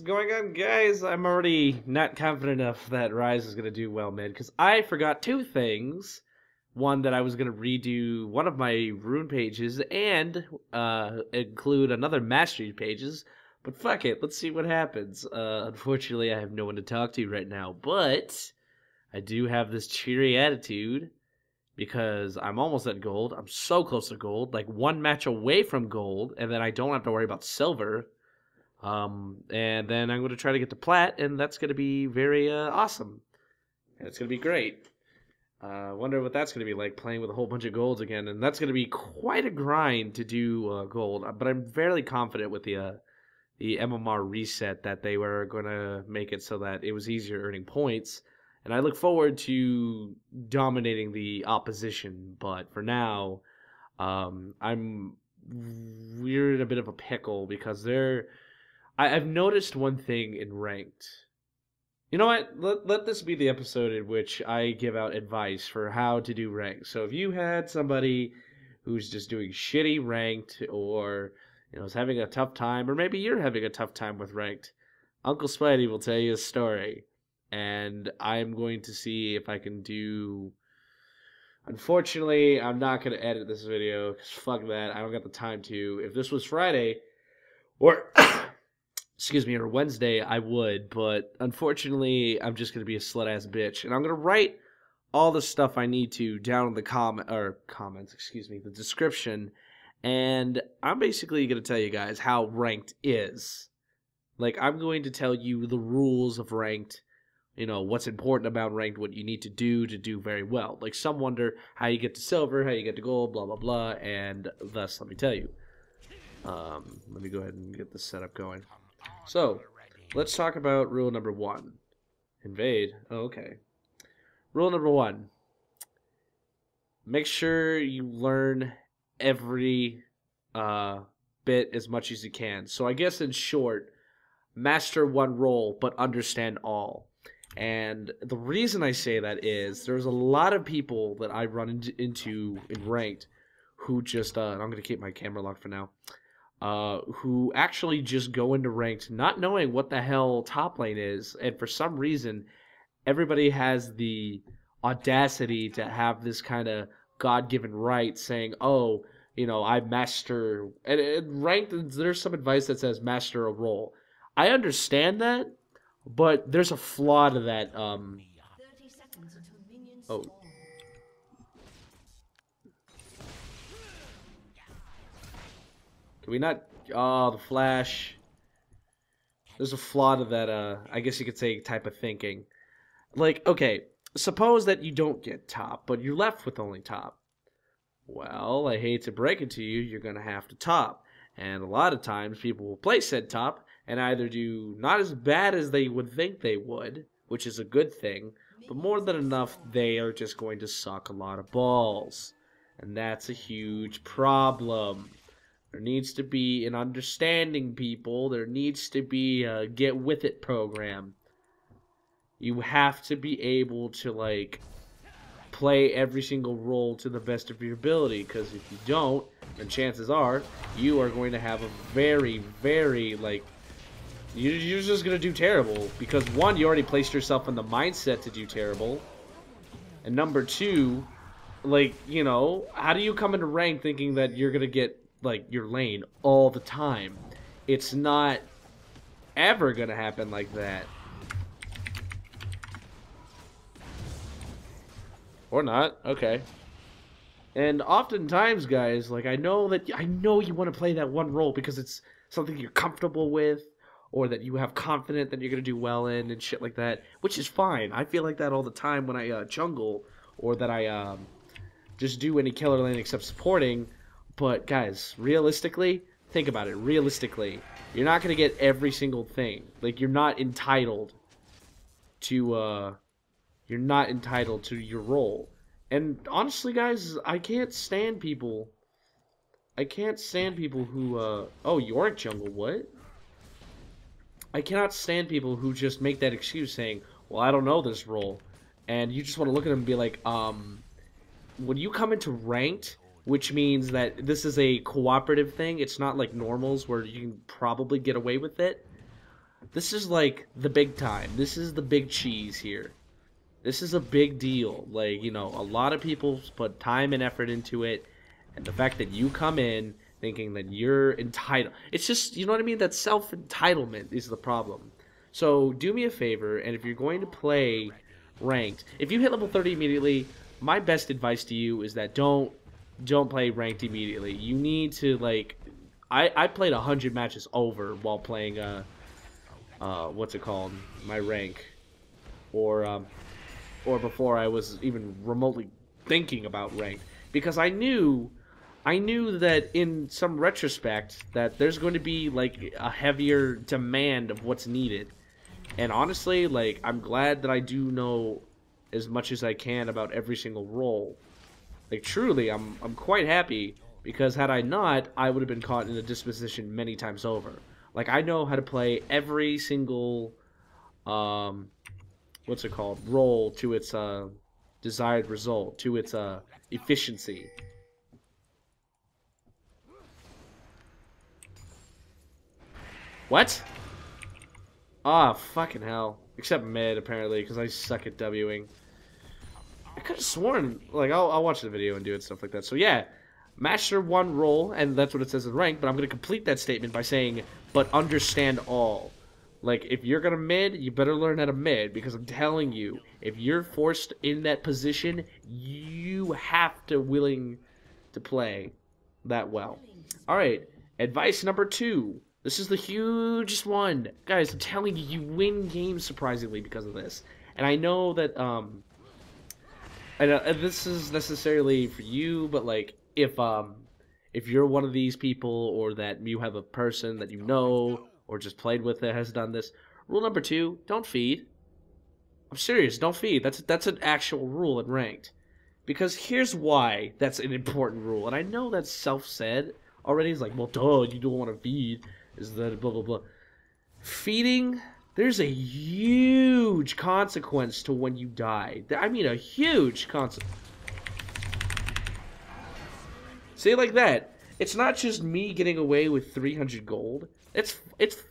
going on, guys? I'm already not confident enough that Ryze is going to do well, man, because I forgot two things. One, that I was going to redo one of my rune pages and include another mastery pages. But fuck it, let's see what happens. Unfortunately, I have no one to talk to right now, but I do have this cheery attitude because I'm almost at gold. I'm so close to gold, like one match away from gold, and then I don't have to worry about silver. And then I'm going to try to get to plat, and that's going to be very awesome. And it's going to be great. Wonder what that's going to be like, playing with a whole bunch of golds again. And that's going to be quite a grind to do gold. But I'm fairly confident with the MMR reset that they were going to make it so that it was easier earning points. And I look forward to dominating the opposition. But for now, we're in a bit of a pickle because I've noticed one thing in ranked. You know what? Let this be the episode in which I give out advice for how to do ranked. So if you had somebody who's just doing shitty ranked, or is having a tough time, or maybe you're having a tough time with ranked, Uncle Spidey will tell you a story, and I'm going to see if I can do. Unfortunately, I'm not going to edit this video because fuck that. I don't got the time to. If this was Friday, or excuse me, or Wednesday, I would, but unfortunately, I'm just gonna be a slut-ass bitch, and I'm gonna write all the stuff I need to down in the comments, the description, and I'm basically gonna tell you guys how ranked is. Like, I'm going to tell you the rules of ranked, what's important about ranked, what you need to do very well. Like, some wonder how you get to silver, how you get to gold, blah, blah, blah, and thus, let me tell you. Let me go ahead and get this setup going. So, let's talk about rule number 1. Invade. Oh, okay. Rule number 1. Make sure you learn every bit as much as you can. So I guess in short, master one role, but understand all. And the reason I say that is there's a lot of people that I run into in ranked who just, I'm going to keep my camera locked for now, who actually just go into ranked not knowing what the hell top lane is, and for some reason everybody has the audacity to have this kind of God-given right saying, oh, I master, and ranked, there's some advice that says master a role. I understand that, but there's a flaw to that. Oh. Can we not... Oh, the flash. There's a flaw to that, I guess you could say, type of thinking. Like, okay, suppose that you don't get top, but you're left with only top. Well, I hate to break it to you, you're going to have to top. And a lot of times, people will play said top, and either do not as bad as they would think they would, which is a good thing, but more than enough, they are just going to suck a lot of balls. And that's a huge problem. There needs to be an understanding, people. There needs to be a get with it program. You have to be able to, like, play every single role to the best of your ability. Because if you don't, then chances are you are going to have a very, very, like, you're just going to do terrible. Because, one, you already placed yourself in the mindset to do terrible. And number two, like, how do you come into rank thinking that you're going to get, like, your lane all the time? It's not ever gonna happen like that. Or not. Okay. And oftentimes, guys, like, I know you want to play that one role because it's something you're comfortable with, or that you have confidence that you're gonna do well in and shit like that, which is fine. I feel like that all the time when I jungle, or that I just do any killer lane except supporting. But, guys, realistically, think about it. Realistically, you're not going to get every single thing. Like, you're not entitled to your role. And, honestly, guys, I can't stand people who, oh, Yorick jungle, what? I cannot stand people who just make that excuse saying, well, I don't know this role. And you just want to look at them and be like, when you come into ranked, which means that this is a cooperative thing. It's not like normals where you can probably get away with it. This is like the big time. This is the big cheese here. This is a big deal. Like, you know, a lot of people put time and effort into it, and the fact that you come in thinking that you're entitled. It's just, you know what I mean? That self-entitlement is the problem. So do me a favor, and if you're going to play ranked, if you hit level 30 immediately, my best advice to you is that don't play ranked immediately. You need to, like, I played 100 matches over while playing what's it called, my rank, or before I was even remotely thinking about ranked, because I knew that in some retrospect that there's going to be like a heavier demand of what's needed. And honestly, like, I'm glad that I do know as much as I can about every single role. Like, truly, I'm quite happy, because had I not, I would have been caught in a disposition many times over. Like, I know how to play every single what's it called, role to its desired result, to its efficiency. What? Ah, fucking hell. Except mid, apparently, because I suck at Wing. I could have sworn, like, I'll watch the video and do it, stuff like that. So yeah, master one role, and that's what it says in rank, but I'm going to complete that statement by saying, but understand all. Like, if you're going to mid, you better learn how to mid, because I'm telling you, if you're forced in that position, you have to willing to play that well. Alright, advice number 2. This is the hugest one. Guys, I'm telling you, you win games surprisingly because of this. And I know that, I know this is necessarily for you, but like, if you're one of these people, or that you have a person that you know, or just played with that has done this, rule number 2, don't feed. I'm serious, don't feed. That's an actual rule in ranked. Because here's why that's an important rule. And I know that's self-said already. It's like, well, duh, you don't want to feed. Is that blah, blah, blah. Feeding, there's a huge consequence to when you die. I mean, a huge consequence. See, like that. It's not just me getting away with 300 gold. It's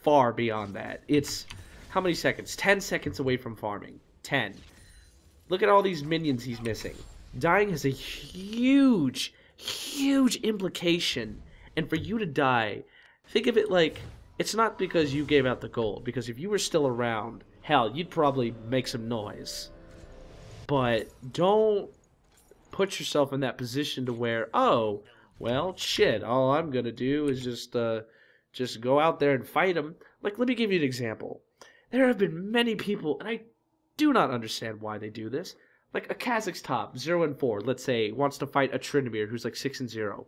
far beyond that. It's, how many seconds? 10 seconds away from farming. 10. Look at all these minions he's missing. Dying has a huge, huge implication. And for you to die, think of it like, it's not because you gave out the gold, because if you were still around, hell, you'd probably make some noise. But don't put yourself in that position to where, oh, well, shit, all I'm gonna do is just go out there and fight him. Like, let me give you an example. There have been many people, and I do not understand why they do this. Like, a Kazakh's top, 0-4, let's say, wants to fight a Trinimir who's like 6-0.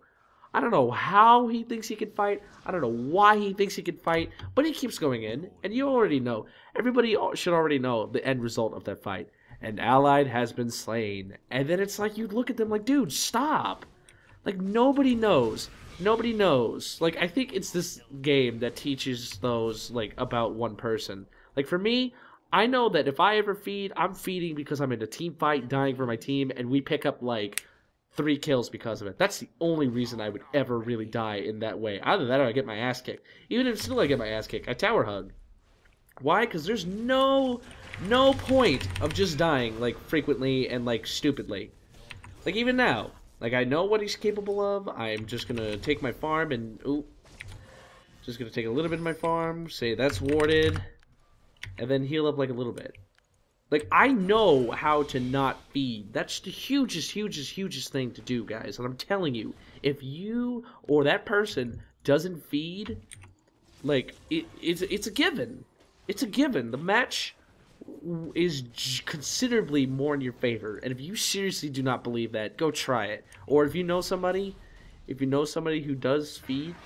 I don't know how he thinks he can fight. I don't know why he thinks he can fight. But he keeps going in. And you already know. Everybody should already know the end result of that fight. An allied has been slain. And then it's like, you look at them like, dude, stop. Like, nobody knows. Nobody knows. Like, I think it's this game that teaches those, like, about one person. Like, for me, I know that if I ever feed, I'm feeding because I'm in a team fight, dying for my team, and we pick up, like, 3 kills because of it. That's the only reason I would ever really die in that way. Either that or I get my ass kicked. Even if still I get my ass kicked, I tower hug. Why? Because there's no point of just dying, like, frequently and, like, stupidly. Like, even now. Like, I know what he's capable of. I'm just gonna take my farm and... Ooh. Just gonna take a little bit of my farm, say that's warded, and then heal up, like, a little bit. Like, I know how to not feed. That's the hugest thing to do, guys. And I'm telling you, if you or that person doesn't feed, like, it's a given. It's a given. The match is considerably more in your favor. And if you seriously do not believe that, go try it. Or if you know somebody who does feed,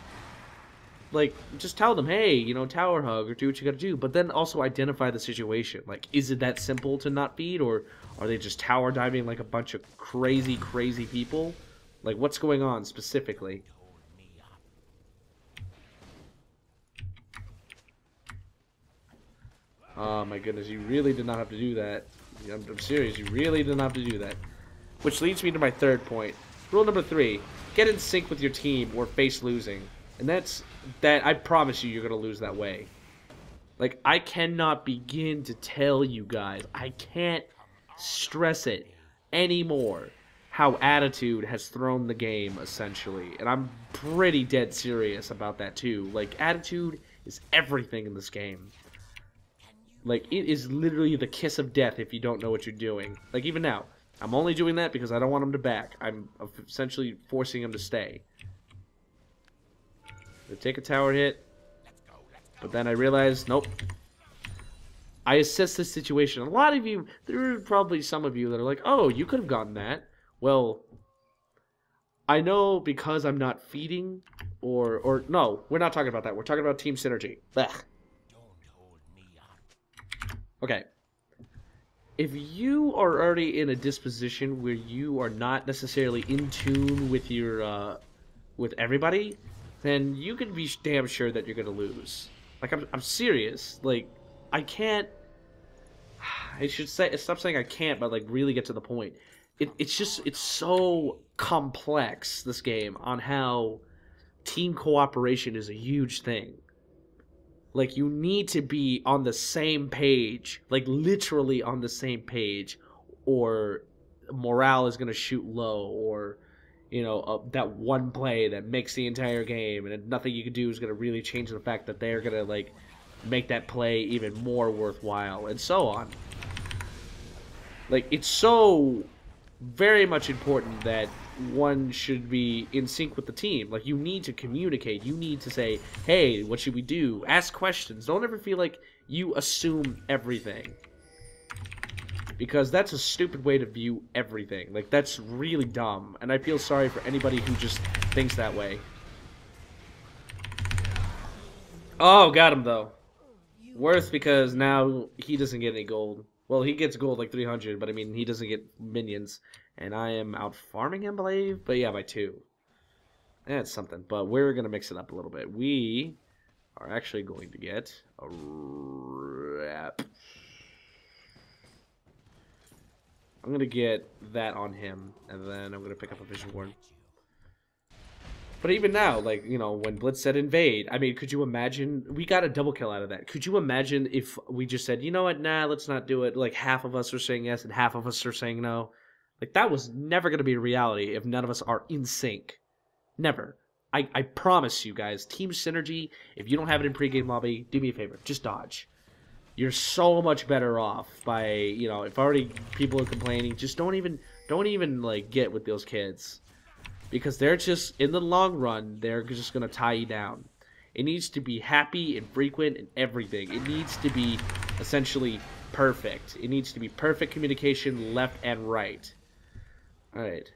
like, just tell them, hey, you know, tower hug, or do what you gotta do. But then also identify the situation. Like, is it that simple to not feed, or are they just tower diving like a bunch of crazy people? Like, what's going on specifically? Oh my goodness, you really did not have to do that. I'm serious, you really did not have to do that. Which leads me to my third point. Rule number 3, get in sync with your team or face losing. And that I promise you're going to lose that way. Like, I cannot begin to tell you guys, I can't stress it anymore, how attitude has thrown the game, essentially. And I'm pretty dead serious about that, too. Like, attitude is everything in this game. Like, it is literally the kiss of death if you don't know what you're doing. Like, even now, I'm only doing that because I don't want him to back. I'm essentially forcing him to stay. I take a tower hit, but then I realize, nope. I assess this situation. A lot of you, there are probably some of you that are like, oh, you could have gotten that. Well, I know because I'm not feeding, or no, we're not talking about that. We're talking about team synergy. Blech. Okay. If you are already in a disposition where you are not necessarily in tune with your, with everybody, then you can be damn sure that you're gonna lose. Like, I'm serious. Like, I can't. I should say, stop saying I can't, but like really get to the point. It's so complex, this game, on how team cooperation is a huge thing. Like, you need to be on the same page, like literally on the same page, or morale is gonna shoot low, or you know, that one play that makes the entire game, and nothing you can do is gonna really change the fact that they're gonna like make that play even more worthwhile, and so on. Like, it's so very much important that one should be in sync with the team. Like, you need to communicate. You need to say, hey, what should we do? Ask questions. Don't ever feel like you assume everything. Because that's a stupid way to view everything. Like, that's really dumb. And I feel sorry for anybody who just thinks that way. Oh, got him, though. Worth, because now he doesn't get any gold. Well, he gets gold like 300, but I mean, he doesn't get minions. And I am out farming him, I believe. But yeah, by 2. That's something. But we're going to mix it up a little bit. We are actually going to get a wrap. I'm going to get that on him. And then I'm going to pick up a Vision Ward. But even now, like, you know, when Blitz said invade, I mean, could you imagine? We got a double kill out of that. Could you imagine if we just said, you know what, nah, let's not do it. Like, half of us are saying yes and half of us are saying no. Like, that was never going to be a reality if none of us are in sync. Never. I promise you guys, team synergy, if you don't have it in pregame lobby, do me a favor. Just dodge. You're so much better off by, you know, if already people are complaining, just don't even, like, get with those kids. Because they're just, in the long run, they're just going to tie you down. It needs to be happy and frequent and everything. It needs to be, essentially, perfect. It needs to be perfect communication left and right. Alright.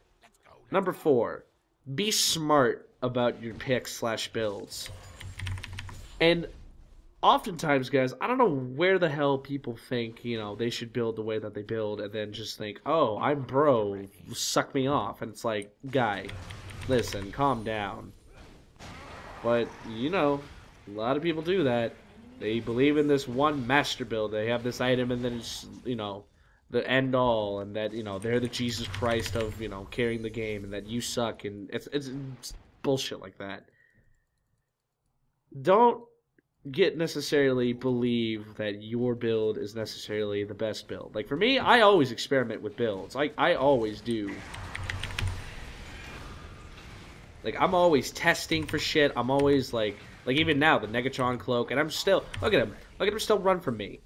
Number 4. Be smart about your picks / builds. And oftentimes, guys, I don't know where the hell people think, you know, they should build the way that they build, and then just think, oh, I'm bro, suck me off. And it's like, guy, listen, calm down. But, you know, a lot of people do that. They believe in this one master build. They have this item, and then it's, you know, the end all, and that, you know, they're the Jesus Christ of, you know, carrying the game, and that you suck, and it's bullshit like that. Don't necessarily believe that your build is necessarily the best build. Like, for me, I always experiment with builds. I always do. Like, I'm always testing for shit. I'm always like even now, the Negatron cloak, and I'm still, look at him still run from me.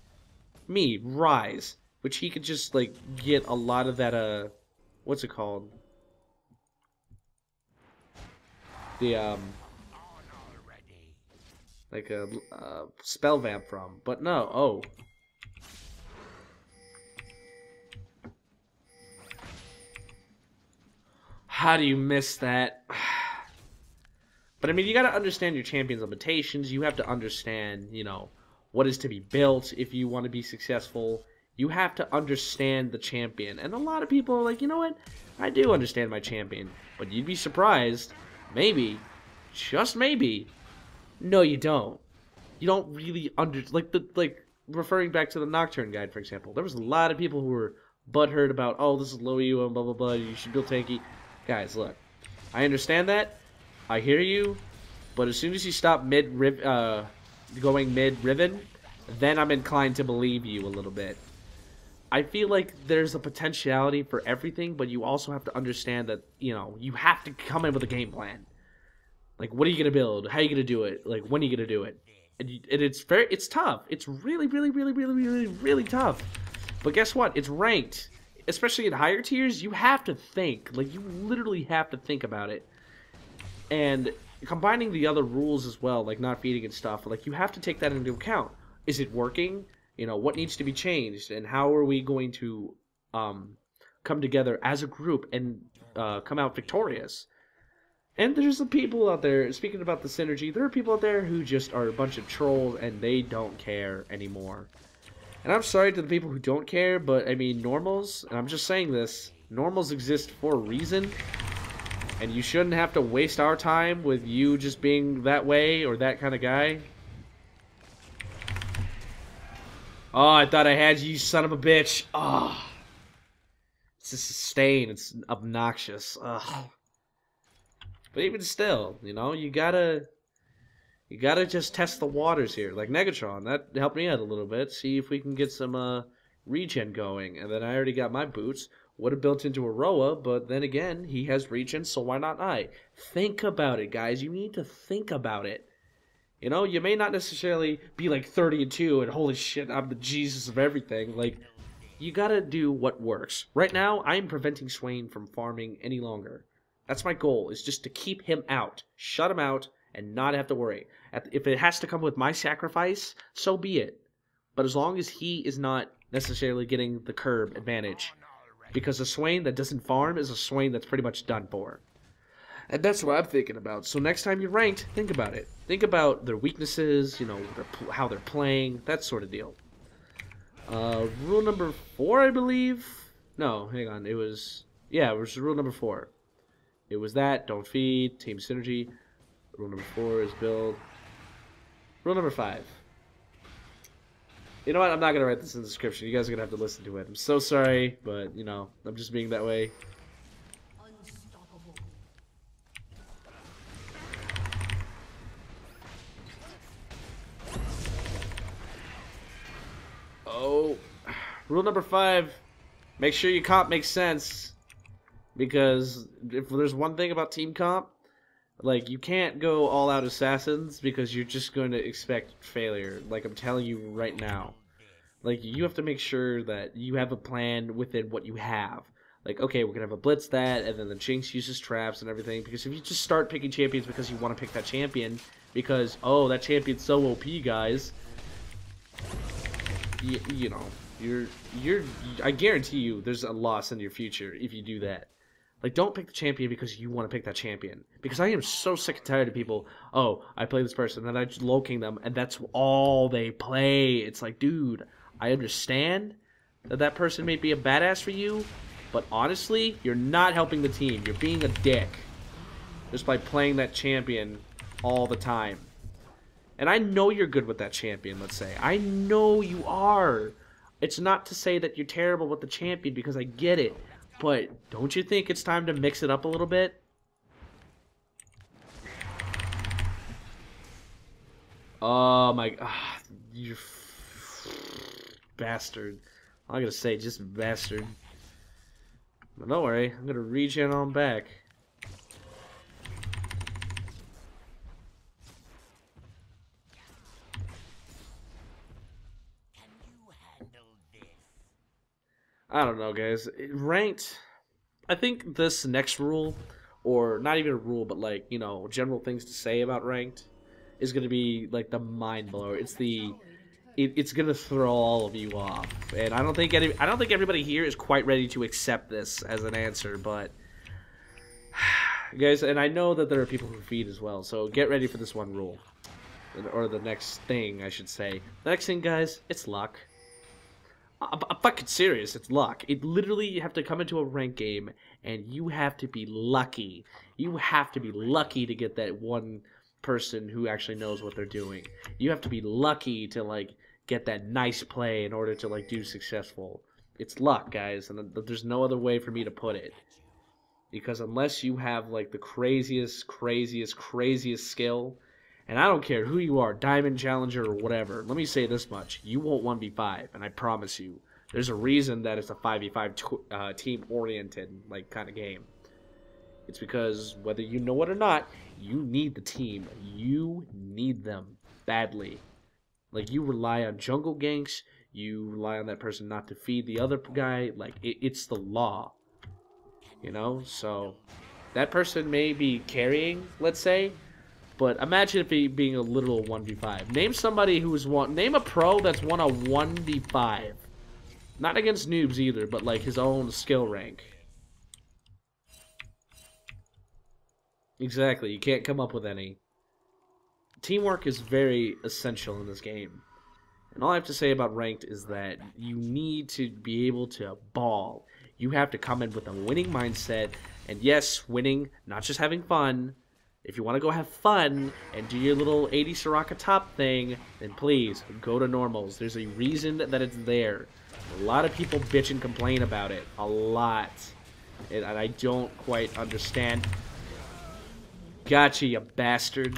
Me, Ryze, which he could just, like, get a lot of that, what's it called? The, like a spell vamp from, but no. Oh, how do you miss that? But I mean, you got to understand your champion's limitations. You have to understand, you know, what is to be built if you want to be successful. You have to understand the champion, and a lot of people are like, you know what, I do understand my champion, but you'd be surprised, maybe, just maybe, no, you don't. You don't really like referring back to the Nocturne guide, for example. There was a lot of people who were butthurt about, oh, this is low EU and blah blah blah. You should build tanky. Guys, look, I understand that. I hear you, but as soon as you stop going mid Riven, then I'm inclined to believe you a little bit. I feel like there's a potentiality for everything, but you also have to understand that, you know, you have to come in with a game plan. Like, what are you going to build? How are you going to do it? Like, when are you going to do it? And it's tough. It's really, really, really, really, really, really tough. But guess what? It's ranked. Especially in higher tiers, you have to think. Like, you literally have to think about it. And combining the other rules as well, like not feeding and stuff, like, you have to take that into account. Is it working? You know, what needs to be changed? And how are we going to come together as a group and come out victorious? And there's some people out there, speaking about the synergy, there are people out there who just are a bunch of trolls and they don't care anymore. And I'm sorry to the people who don't care, but I mean, normals, and I'm just saying this, normals exist for a reason. And you shouldn't have to waste our time with you just being that way or that kind of guy. Oh, I thought I had you, son of a bitch. Oh. It's just a stain. It's obnoxious. Ugh. But even still, you know, you gotta just test the waters here. Like Negatron, that helped me out a little bit. See if we can get some regen going. And then I already got my boots. Would have built into Aroa, but then again, he has regen, so why not I? Think about it, guys. You need to think about it. You know, you may not necessarily be like 30-2 and holy shit, I'm the Jesus of everything. Like, you gotta do what works. Right now, I am preventing Swain from farming any longer. That's my goal, is just to keep him out, shut him out, and not have to worry. If it has to come with my sacrifice, so be it. But as long as he is not necessarily getting the curb advantage. Because a Swain that doesn't farm is a Swain that's pretty much done for. And that's what I'm thinking about. So next time you're ranked, think about it. Think about their weaknesses, you know, how they're playing, that sort of deal. Rule number 4, I believe? No, hang on. It was rule number 4. It was that, don't feed, team synergy. Rule number 4 is build. Rule number 5. You know what? I'm not going to write this in the description. You guys are going to have to listen to it. I'm so sorry, but, you know, I'm just being that way. Oh. Rule number 5. Make sure your comp makes sense. Because if there's one thing about team comp, like, you can't go all out assassins because you're just going to expect failure. Like, I'm telling you right now. Like, you have to make sure that you have a plan within what you have. Like, okay, we're going to have a blitz that, and then the Jinx uses traps and everything. Because if you just start picking champions because you want to pick that champion, because, oh, that champion's so OP, guys, you know, I guarantee you there's a loss in your future if you do that. Like, don't pick the champion because you want to pick that champion. Because I am so sick and tired of people, oh, I play this person, and I just low-king them, and that's all they play. It's like, dude, I understand that person may be a badass for you, but honestly, you're not helping the team. You're being a dick just by playing that champion all the time. And I know you're good with that champion, let's say. I know you are. It's not to say that you're terrible with the champion, because I get it. But don't you think it's time to mix it up a little bit? Oh my god, you bastard. I'm gonna say just bastard. But don't worry, I'm gonna regen on back. I don't know, guys. Ranked, I think this next rule, or not even a rule, but like, you know, general things to say about ranked, is going to be like the mind blower. It's going to throw all of you off, and I don't think everybody here is quite ready to accept this as an answer. But guys, and I know that there are people who feed as well, so get ready for this one rule, or the next thing, I should say. The next thing, guys, it's luck. I'm fucking serious. It's luck. It literally, you have to come into a ranked game, and you have to be lucky. You have to be lucky to get that one person who actually knows what they're doing. You have to be lucky to, like, get that nice play in order to, like, do successful. It's luck, guys, and there's no other way for me to put it. Because unless you have, like, the craziest skill, And I don't care who you are, Diamond, Challenger, or whatever. Let me say this much. You won't 1v5, and I promise you. There's a reason that it's a 5v5 team-oriented like kind of game. It's because whether you know it or not, you need the team. You need them badly. Like, you rely on jungle ganks. You rely on that person not to feed the other guy. Like, it's the law. You know? So, that person may be carrying, let's say. But imagine if he being a literal 1v5. Name somebody who's won. Name a pro that's won a 1v5. Not against noobs either, but like his own skill rank. Exactly, you can't come up with any. Teamwork is very essential in this game. And all I have to say about ranked is that you need to be able to ball. You have to come in with a winning mindset. And yes, winning, not just having fun. If you want to go have fun and do your little 80 Soraka top thing, then please, go to normals. There's a reason that it's there. A lot of people bitch and complain about it. A lot. And I don't quite understand. Gotcha, you bastard.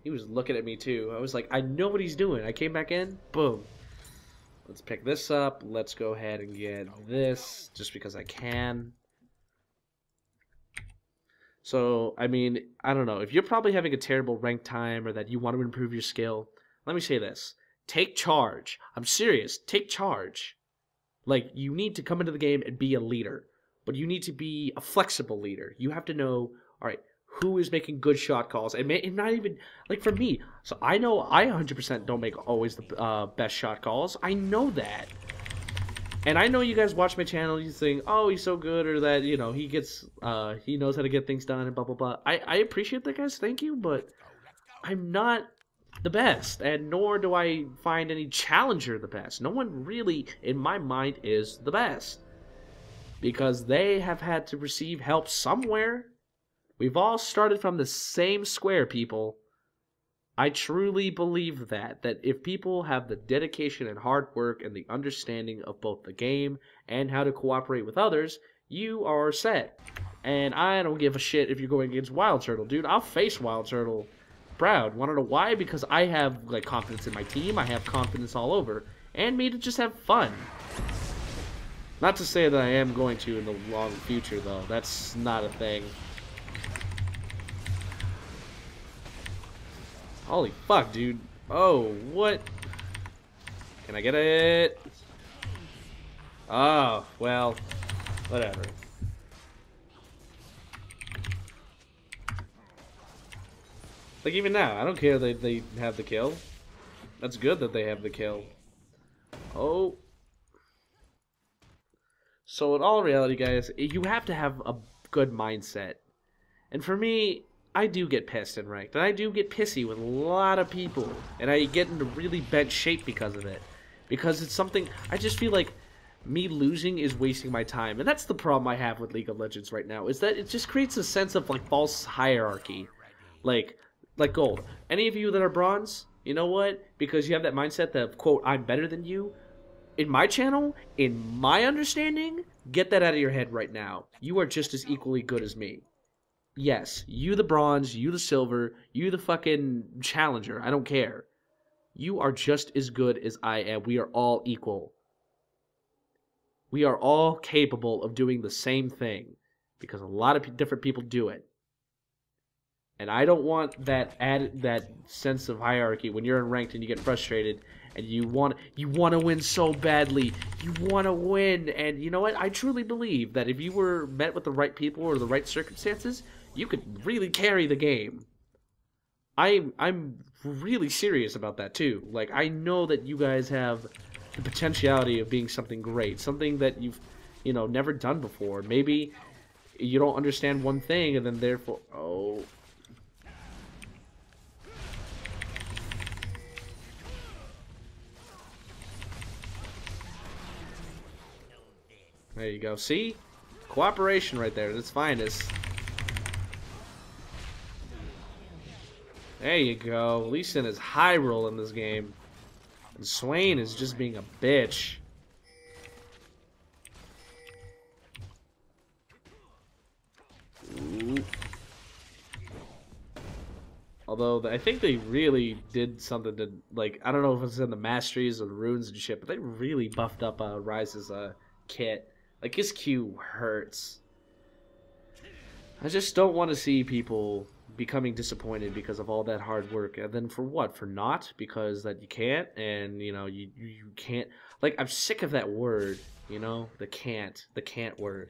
He was looking at me too. I was like, I know what he's doing. I came back in. Boom. Let's pick this up. Let's go ahead and get this just because I can. So, I mean, I don't know. If you're probably having a terrible rank time or that you want to improve your skill, let me say this. Take charge. I'm serious. Take charge. Like, you need to come into the game and be a leader. But you need to be a flexible leader. You have to know, all right, who is making good shot calls. And not even, like, for me. So, I know I 100% don't make always the best shot calls. I know that. And I know you guys watch my channel, you think, oh, he's so good, or that, you know, he knows how to get things done, and blah, blah, blah. I appreciate that, guys, thank you, but I'm not the best, and nor do I find any challenger the best. No one really, in my mind, is the best. Because they have had to receive help somewhere. We've all started from the same square, people. I truly believe that if people have the dedication and hard work and the understanding of both the game and how to cooperate with others, you are set. And I don't give a shit if you're going against Wild Turtle, dude. I'll face Wild Turtle proud. Want to know why? Because I have like confidence in my team. I have confidence all over. And me to just have fun. Not to say that I am going to in the long future, though. That's not a thing. Holy fuck, dude. Oh, what? Can I get it? Oh, well, whatever. Like, even now, I don't care that they have the kill. That's good that they have the kill. Oh. So, in all reality, guys, you have to have a good mindset. And for me, I do get pissed in ranked, and I do get pissy with a lot of people, and I get into really bent shape because of it. Because it's something, I just feel like me losing is wasting my time. And that's the problem I have with League of Legends right now, is that it just creates a sense of, like, false hierarchy. Like gold. Any of you that are bronze, you know what? Because you have that mindset that, quote, I'm better than you. In my channel, in my understanding, get that out of your head right now. You are just as equally good as me. Yes, you the bronze, you the silver, you the fucking challenger, I don't care. You are just as good as I am. We are all equal. We are all capable of doing the same thing. Because a lot of different people do it. And I don't want that sense of hierarchy when you're in ranked and you get frustrated and you want to win so badly. You want to win. And you know what? I truly believe that if you were met with the right people or the right circumstances, you could really carry the game. I'm really serious about that too. Like, I know that you guys have the potentiality of being something great, something that you've, you know, never done before. Maybe you don't understand one thing and then therefore, oh. There you go. See? Cooperation right there at its finest. There you go. Lee Sin is high roll in this game. And Swain is just being a bitch. Ooh. Although I think they really did something to, like, I don't know if it's in the masteries or the runes and shit, but they really buffed up Ryze's kit. Like, his Q hurts. I just don't want to see people becoming disappointed because of all that hard work. And then for what? For naught? Because that you can't, and, you know, you can't. Like, I'm sick of that word, you know? The can't word.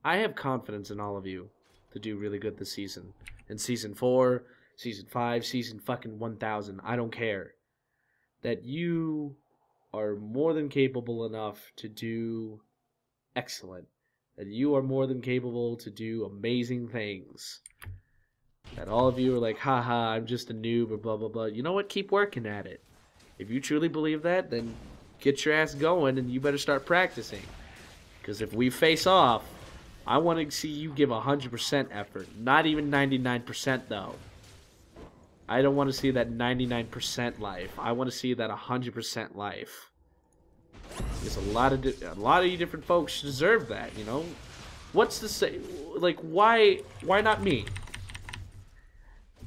I have confidence in all of you to do really good this season. In Season 4, Season 5, Season fucking 1000. I don't care. That you are more than capable enough to do excellent. That you are more than capable to do amazing things. That all of you are like, haha, I'm just a noob or blah, blah, blah. You know what? Keep working at it. If you truly believe that, then get your ass going and you better start practicing. Because if we face off, I want to see you give 100% effort. Not even 99% though. I don't want to see that 99% life. I want to see that 100% life. There's a lot of you different folks deserve that, you know? What's to say, like, why not me?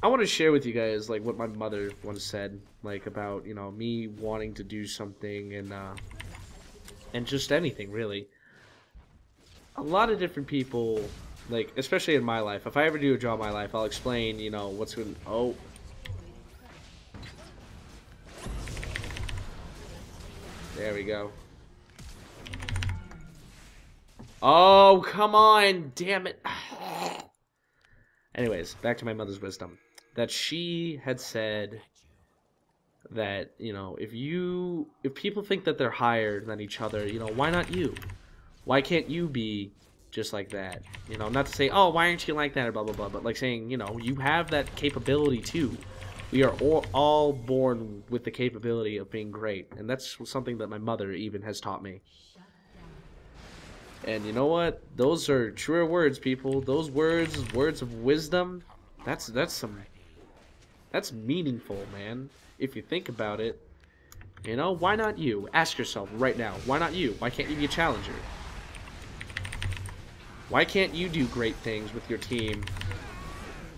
I want to share with you guys, like, what my mother once said, like, about, you know, me wanting to do something and just anything, really. A lot of different people, like, especially in my life, if I ever do a job in my life, I'll explain, you know, what's going to, oh. There we go. Oh, come on, damn it. Anyways, back to my mother's wisdom. That she had said that, you know, if people think that they're higher than each other, you know, why not you? Why can't you be just like that? You know, not to say, oh, why aren't you like that or blah, blah, blah, but like saying, you know, you have that capability too. We are all born with the capability of being great. And that's something that my mother even has taught me. And you know what? Those are truer words, people. Those words of wisdom, that's meaningful, man. If you think about it. You know, why not you? Ask yourself right now, why not you? Why can't you be a challenger? Why can't you do great things with your team?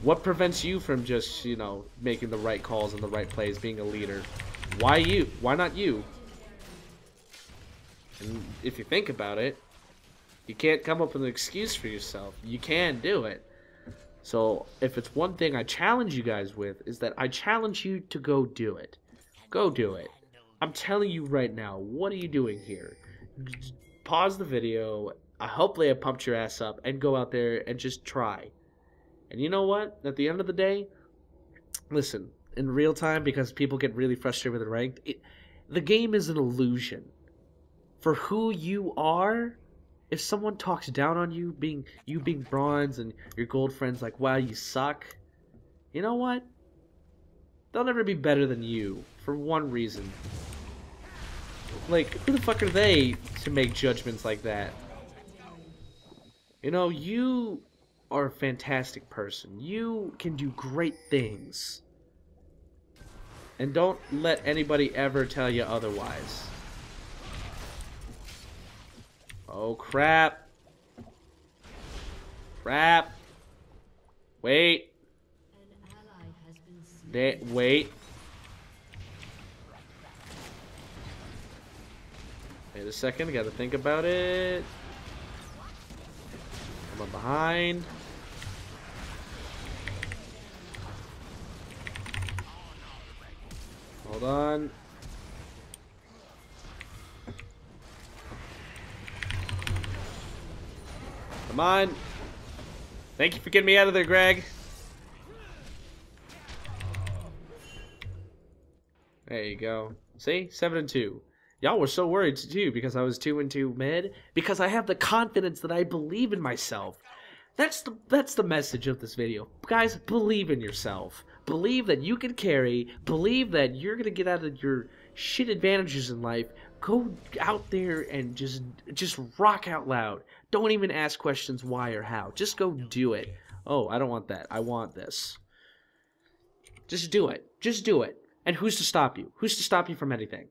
What prevents you from just, you know, making the right calls and the right plays, being a leader? Why you? Why not you? And if you think about it, you can't come up with an excuse for yourself. You can do it. So, if it's one thing I challenge you guys with, is that I challenge you to go do it. Go do it. I'm telling you right now, what are you doing here? Just pause the video. Hopefully I pumped your ass up, and go out there and just try. And you know what? At the end of the day, listen, in real time, because people get really frustrated with the ranked, the game is an illusion. For who you are, if someone talks down on you being bronze and your gold friends like, wow, you suck, you know what? They'll never be better than you, for one reason. Like, who the fuck are they to make judgments like that? You know, you are a fantastic person. You can do great things. And don't let anybody ever tell you otherwise. Oh, crap. Crap. Wait. Wait. Wait a second. I gotta think about it. I'm behind. Hold on. Come on. Thank you for getting me out of there, Greg. There you go. See? 7-2. Y'all were so worried too because I was 2-2 mid. Because I have the confidence that I believe in myself. That's the message of this video. Guys, believe in yourself. Believe that you can carry. Believe that you're going to get out of your shit advantages in life. Go out there and just rock out loud. Don't even ask questions why or how. Just go do it. Oh, I don't want that. I want this. Just do it. Just do it. And who's to stop you? Who's to stop you from anything?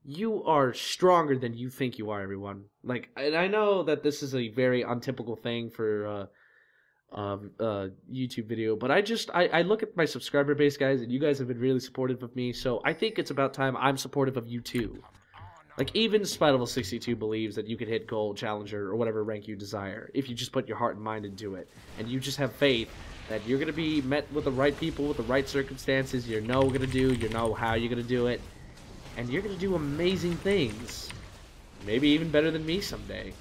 you are stronger than you think you are, everyone. Like, and I know that this is a very untypical thing for YouTube video, but I look at my subscriber base, guys, and you guys have been really supportive of me, so I think it's about time I'm supportive of you too. Like, even Spidevil62 believes that you can hit gold, challenger, or whatever rank you desire if you just put your heart and mind into it, and you just have faith that you're gonna be met with the right people, with the right circumstances. You know what you're gonna do, you know how you're gonna do it, and you're gonna do amazing things. Maybe even better than me someday.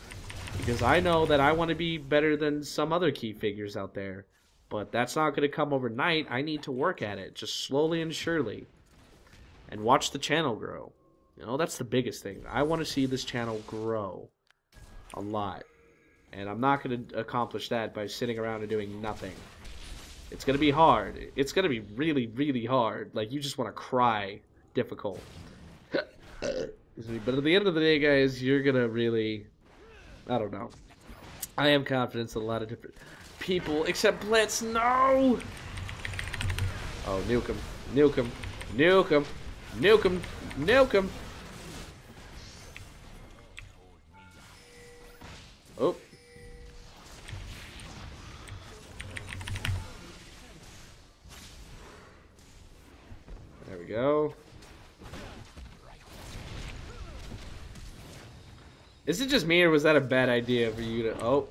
Because I know that I want to be better than some other key figures out there. But that's not going to come overnight. I need to work at it, just slowly and surely. And watch the channel grow. You know, that's the biggest thing. I want to see this channel grow a lot. And I'm not going to accomplish that by sitting around and doing nothing. It's going to be hard. It's going to be really, really hard. Like, you just want to cry. Difficult. But at the end of the day, guys, you're going to really... I don't know. I am confident that a lot of different people, except Blitz, no! Oh, nuke him. Nuke him. Nuke him. Nuke him. Nuke him. Oh. There we go. Is it just me, or was that a bad idea for you to... Oh.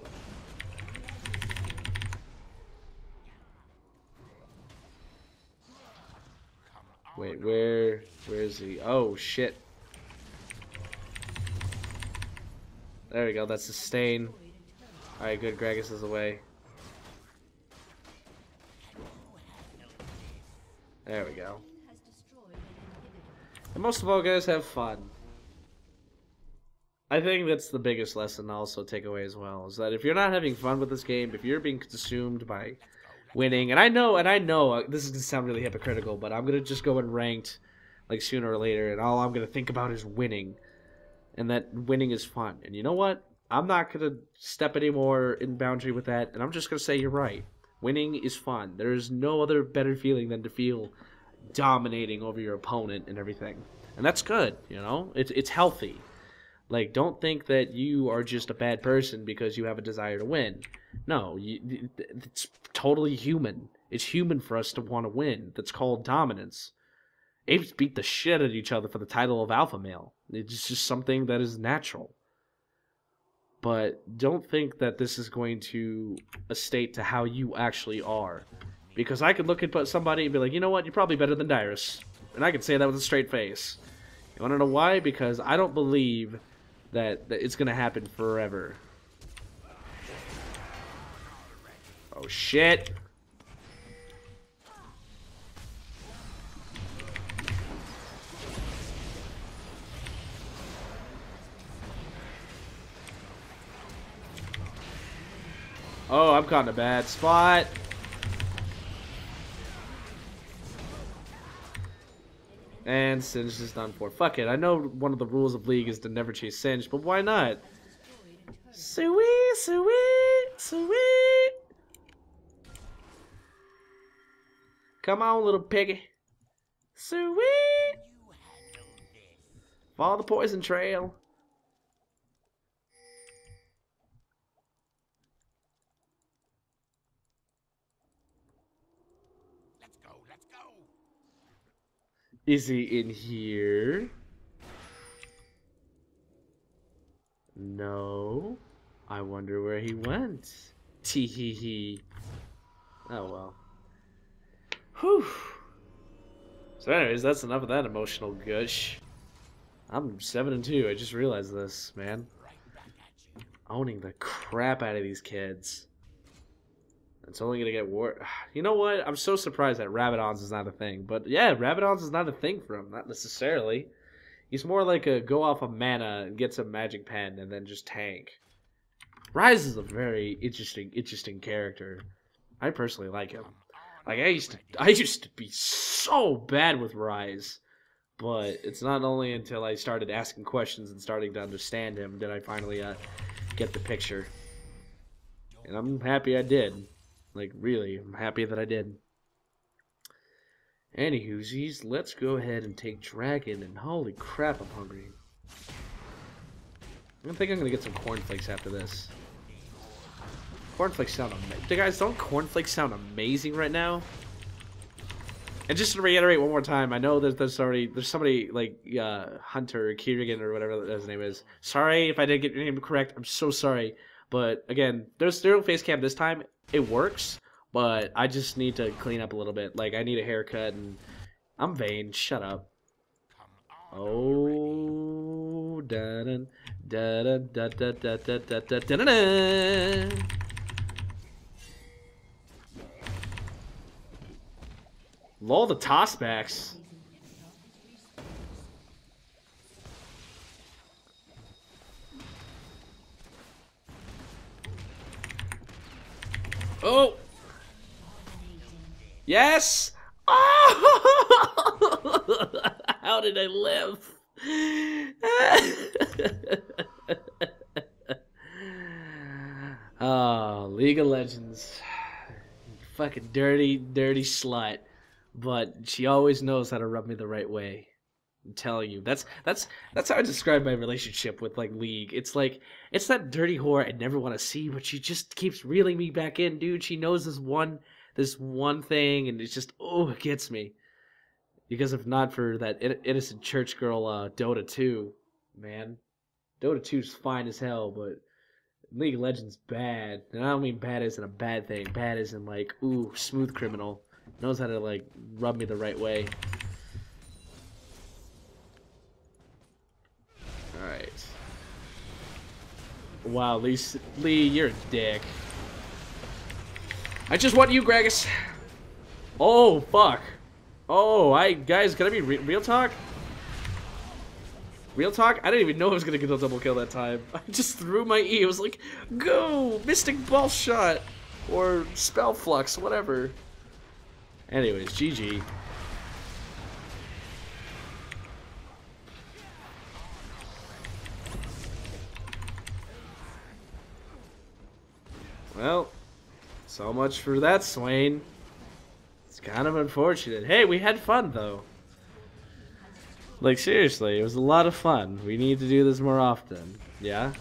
Wait, where is he? Oh, shit. There we go, that's a stain. Alright, good, Gragas is away. There we go. And most of all, guys, have fun. I think that's the biggest lesson to also take away as well, is that if you're not having fun with this game, if you're being consumed by winning, and I know this is going to sound really hypocritical, but I'm going to just go in ranked like sooner or later, and all I'm going to think about is winning, and that winning is fun. And you know what? I'm not going to step any more in boundary with that, and I'm just going to say you're right. Winning is fun. There is no other better feeling than to feel dominating over your opponent and everything. And that's good, you know? It's healthy. Like, don't think that you are just a bad person because you have a desire to win. No, it's totally human. It's human for us to want to win. That's called dominance. Apes beat the shit out of each other for the title of alpha male. It's just something that is natural. But don't think that this is going to estate to how you actually are. Because I could look at somebody and be like, you know what, you're probably better than Dyrus. And I could say that with a straight face. You want to know why? Because I don't believe that it's going to happen forever. Oh, shit. Oh, I'm caught in a bad spot. And Singe is done for. Fuck it. I know one of the rules of League is to never chase Singe, but why not? Sweet, sweet, sweet. Come on, little piggy. Sweet. Follow the poison trail. Let's go. Is he in here? No. I wonder where he went. Tee hee hee. Oh well. Whew. So anyways, that's enough of that emotional gush. I'm 7-2. I just realized this, man. Owning the crap out of these kids. It's only gonna get worse. You know what? I'm so surprised that Rabadons is not a thing. But yeah, Rabadons is not a thing for him. Not necessarily. He's more like a go off of mana and get some magic pen and then just tank. Ryze is a very interesting character. I personally like him. Like I used to be so bad with Ryze, but it's not only until I started asking questions and starting to understand him did I finally get the picture. And I'm happy I did. Like, really, I'm happy that I did. Anywhoosies, let's go ahead and take dragon. And holy crap, I'm hungry. I think I'm gonna get some cornflakes after this. Cornflakes sound amazing. Guys, don't cornflakes sound amazing right now? And just to reiterate one more time, I know that there's somebody like Hunter, Kirigan, or whatever his name is. Sorry if I didn't get your name correct. I'm so sorry. But again, there's zero face cam this time. It works, but I just need to clean up a little bit. Like I need a haircut, and I'm vain. Shut up. Oh, da da da da da da da da da da da. Lol, the tossbacks. Oh! Yes! Oh! How did I live? Oh, League of Legends. Fucking dirty, dirty slut. But she always knows how to rub me the right way. I'm telling you, that's how I describe my relationship with like League. It's like it's that dirty whore I never want to see, but she just keeps reeling me back in, dude. She knows this one thing, and it's just it gets me. Because if not for that innocent church girl, Dota 2, man, Dota 2's fine as hell, but League of Legends bad, and I don't mean bad as in a bad thing. Bad as in like smooth criminal. Knows how to like rub me the right way. Alright. Wow, Lee, you're a dick. I just want you, Gragas. Oh, fuck. Oh, guys, can I be real talk? Real talk? I didn't even know I was gonna get a double kill that time. I just threw my E. I was like, go! Mystic Ball Shot! Or Spell Flux, whatever. Anyways, GG. Well, so much for that, Swain. It's kind of unfortunate. Hey, we had fun, though. Like, seriously, it was a lot of fun. We need to do this more often. Yeah?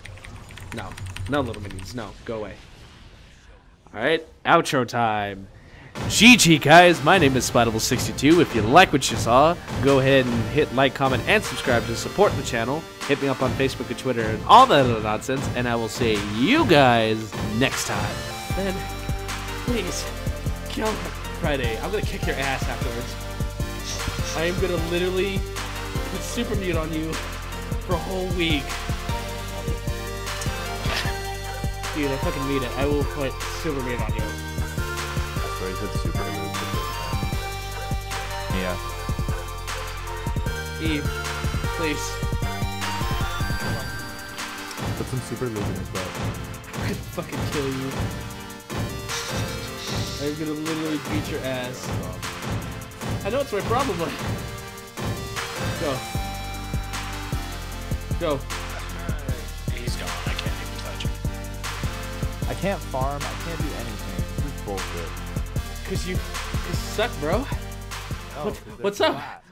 No. No, little minions. No. Go away. Alright, outro time. GG, guys. My name is Spidevil62. If you like what you saw, go ahead and hit like, comment, and subscribe to support the channel. Hit me up on Facebook and Twitter and all that other nonsense. And I will see you guys next time. Then, please, kill Friday. I'm going to kick your ass afterwards. I am going to literally put super mute on you for a whole week. Dude, I fucking mean it. I will put super mute on you. That's where he said super mute. Yeah. Eve, please. Put some super lube in his butt. I'm gonna fucking kill you. I'm gonna literally beat your ass. I know it's my problem, but... Go. Go. He's gone. I can't even touch him. I can't farm. I can't do anything. This is bullshit. Cause you suck, bro. No, What's up?